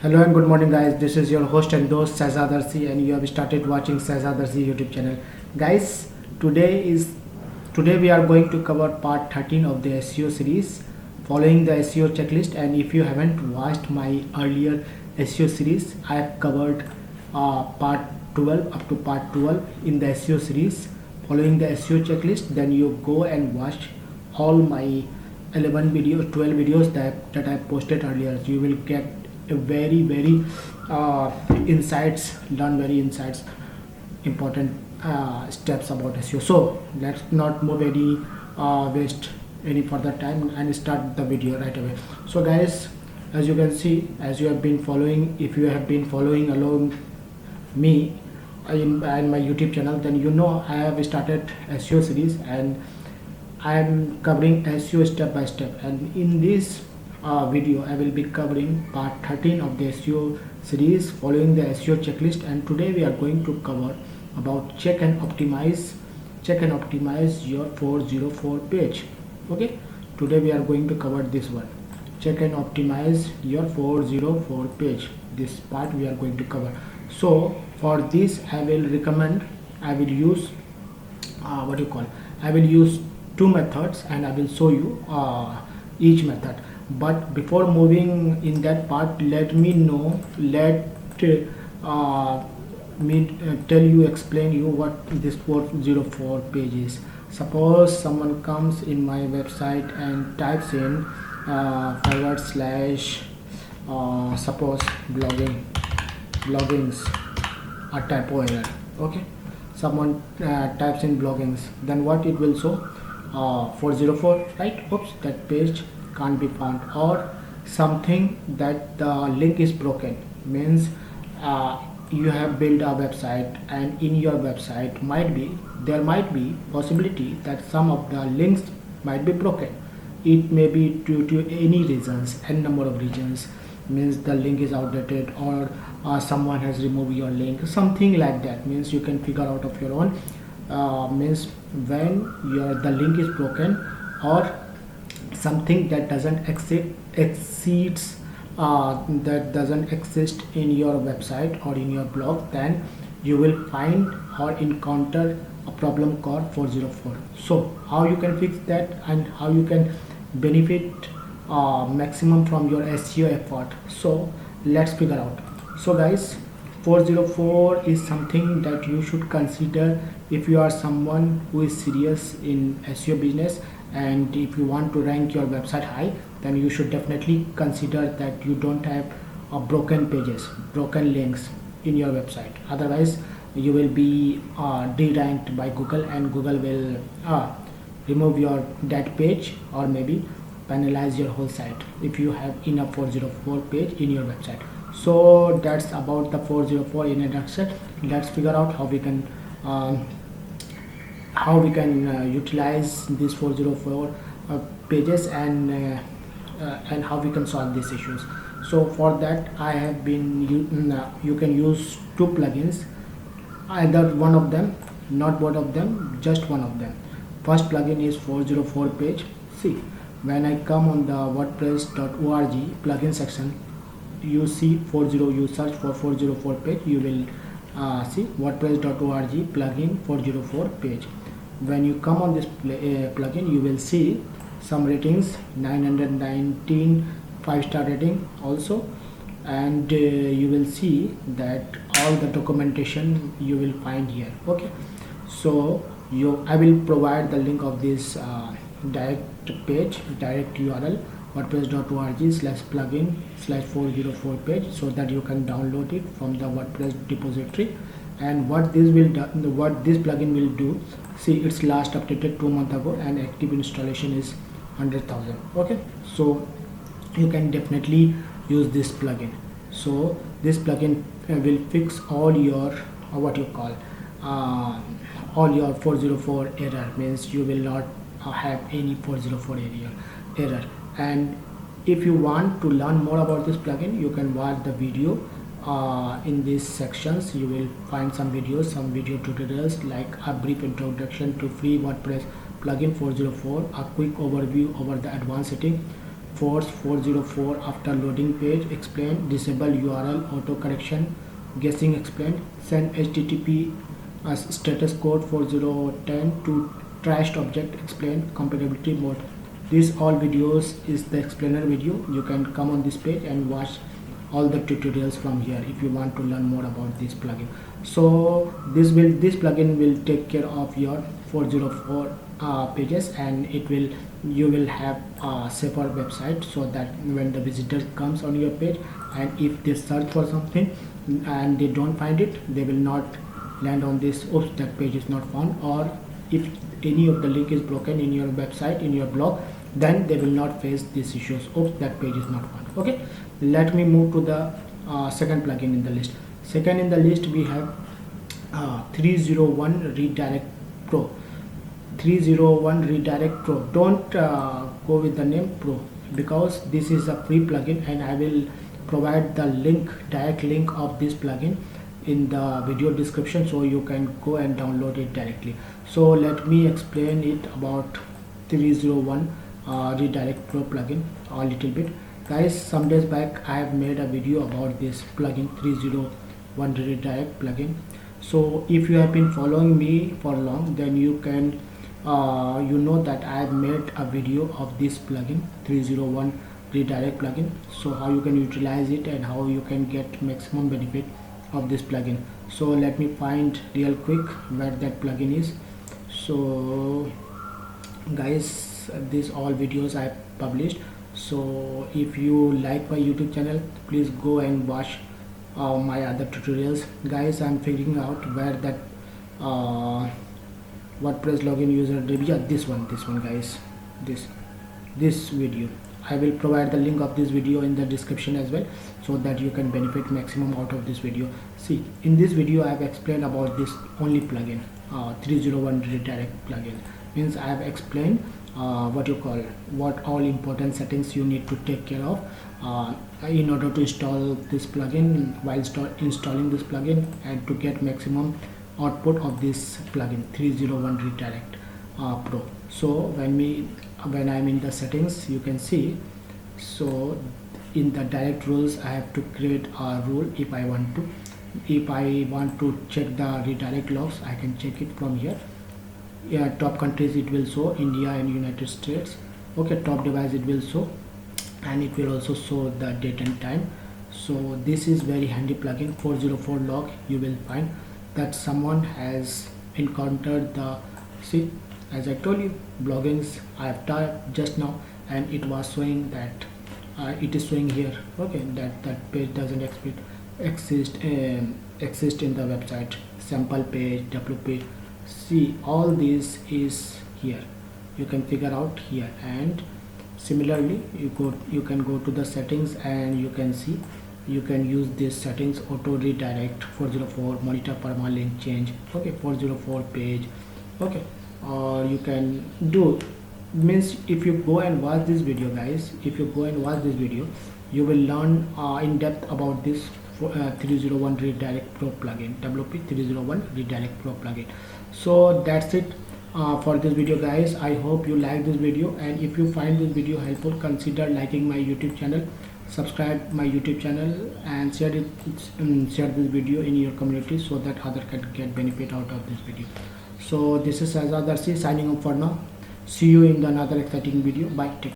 Hello and good morning guys, this is your host and host Shahzad Arsi and you have started watching Shahzad Arsi YouTube channel. Guys, today we are going to cover part 13 of the SEO series following the SEO checklist, and if you haven't watched my earlier SEO series, I have covered part 12 up to part 12 in the SEO series following the SEO checklist. Then you go and watch all my 11 videos 12 videos that I posted earlier. You will get a very insights, learn very insights, important steps about SEO. So let's not move any waste any further time and start the video right away. So guys, as you can see, as you have been following, if you have been following along me in my YouTube channel, then you know I have started SEO series and I am covering SEO step by step. And in this video, I will be covering part 13 of the SEO series following the SEO checklist. And today we are going to cover about check and optimize your 404 page. Okay, today we are going to cover this one, check and optimize your 404 page. This part we are going to cover. So for this I will use I will use two methods and I will show you each method. But before moving in that part, let me explain you what this 404 page is. Suppose someone comes in my website and types in / suppose bloggings, a typo error. Okay, someone types in bloggings, then what it will show? 404, right? Oops, that page can't be found, or something that the link is broken, means you have built a website and in your website there might be possibility that some of the links might be broken. It may be due to any reasons, n number of reasons, means the link is outdated, or someone has removed your link, something like that. Means you can figure out of your own. Means when the link is broken, or something that doesn't exceeds that doesn't exist in your website or in your blog, then you will find or encounter a problem called 404. So how you can fix that and how you can benefit maximum from your SEO effort, so let's figure out. So guys, 404 is something that you should consider if you are someone who is serious in SEO business, and if you want to rank your website high, then you should definitely consider that you don't have broken pages, broken links in your website. Otherwise you will be de-ranked by Google, and Google will remove your that page, or maybe penalize your whole site if you have enough 404 page in your website. So that's about the 404 in a nutshell. Let's figure out how we can utilize these 404 pages, and how we can solve these issues. So for that I have been you can use two plugins, either one of them, not both of them, just one of them. First plugin is 404 page. See, when I come on the wordpress.org plugin section, you see you search for 404 page, you will see wordpress.org plugin 404 page. When you come on this plugin, you will see some ratings, 919 5-star rating also, and you will see that all the documentation you will find here. Okay, so I will provide the link of this direct URL, wordpress.org/plugin/404 page, so that you can download it from the WordPress repository. And what this plugin will do, see, it's last updated 2 months ago and active installation is 100,000. Okay, so you can definitely use this plugin. So this plugin will fix all your all your 404 error, means you will not have any 404 error. And if you want to learn more about this plugin, you can watch the video in these sections. You will find some video tutorials, like a brief introduction to free WordPress plugin 404, a quick overview over the advanced setting, force 404 after loading page explained, disable URL auto correction guessing explained, send HTTP as status code 4010 to trashed object explained, compatibility mode. This all videos is the explainer video. You can come on this page and watch all the tutorials from here if you want to learn more about this plugin. So this plugin will take care of your 404 pages, and you will have a safer website, so that when the visitor comes on your page and if they search for something and they don't find it, they will not land on this oops that page is not found, or if any of the link is broken in your website, in your blog, then they will not face these issues. Oops, that page is not found. Okay, let me move to the second plugin in the list. Second in the list we have 301 Redirect Pro. 301 Redirect Pro. Don't go with the name Pro, because this is a free plugin, and I will provide the link, direct link of this plugin in the video description, so you can go and download it directly. So let me explain it about 301 Redirect Pro plugin a little bit. Guys, some days back I have made a video about this plugin 301 Redirect plugin. So if you have been following me for long, then you can you know that I have made a video of this plugin 301 Redirect plugin, so how you can utilize it and how you can get maximum benefit of this plugin. So let me find real quick where that plugin is. So guys, these all videos I published, so if you like my YouTube channel, please go and watch my other tutorials. Guys, I'm figuring out where that WordPress login user yeah, this one guys, this video. I will provide the link of this video in the description as well, so that you can benefit maximum out of this video. See, in this video I have explained about this only plugin, 301 Redirect plugin. Means I have explained what all important settings you need to take care of in order to install this plugin, while installing this plugin, and to get maximum output of this plugin 301 Redirect Pro. So when I'm in the settings, you can see, so in the direct rules I have to create a rule. If I want to check the redirect logs, I can check it from here. Yeah, top countries it will show India and United States. Okay, top device it will show, and it will also show the date and time. So this is very handy plugin. 404 log, you will find that someone has encountered the, see, as I told you, bloggings I have typed just now, and it was showing that it is showing here, okay, that page doesn't exist in the website. Sample page, WP, see, all this is here. You can figure out here, and similarly you can go to the settings, and you can see you can use this settings: auto redirect 404, monitor permalink change, okay, 404 page, okay. Or you can do, means if you go and watch this video, guys, if you go and watch this video, you will learn in depth about this 301 Redirect Pro plugin, WP 301 Redirect Pro plugin. So that's it for this video, guys. I hope you like this video, and if you find this video helpful, consider liking my YouTube channel, subscribe my YouTube channel, and share this video in your community, so that others can get benefit out of this video. So this is Azad Darsi signing off for now. See you in another exciting video. Bye. Take care.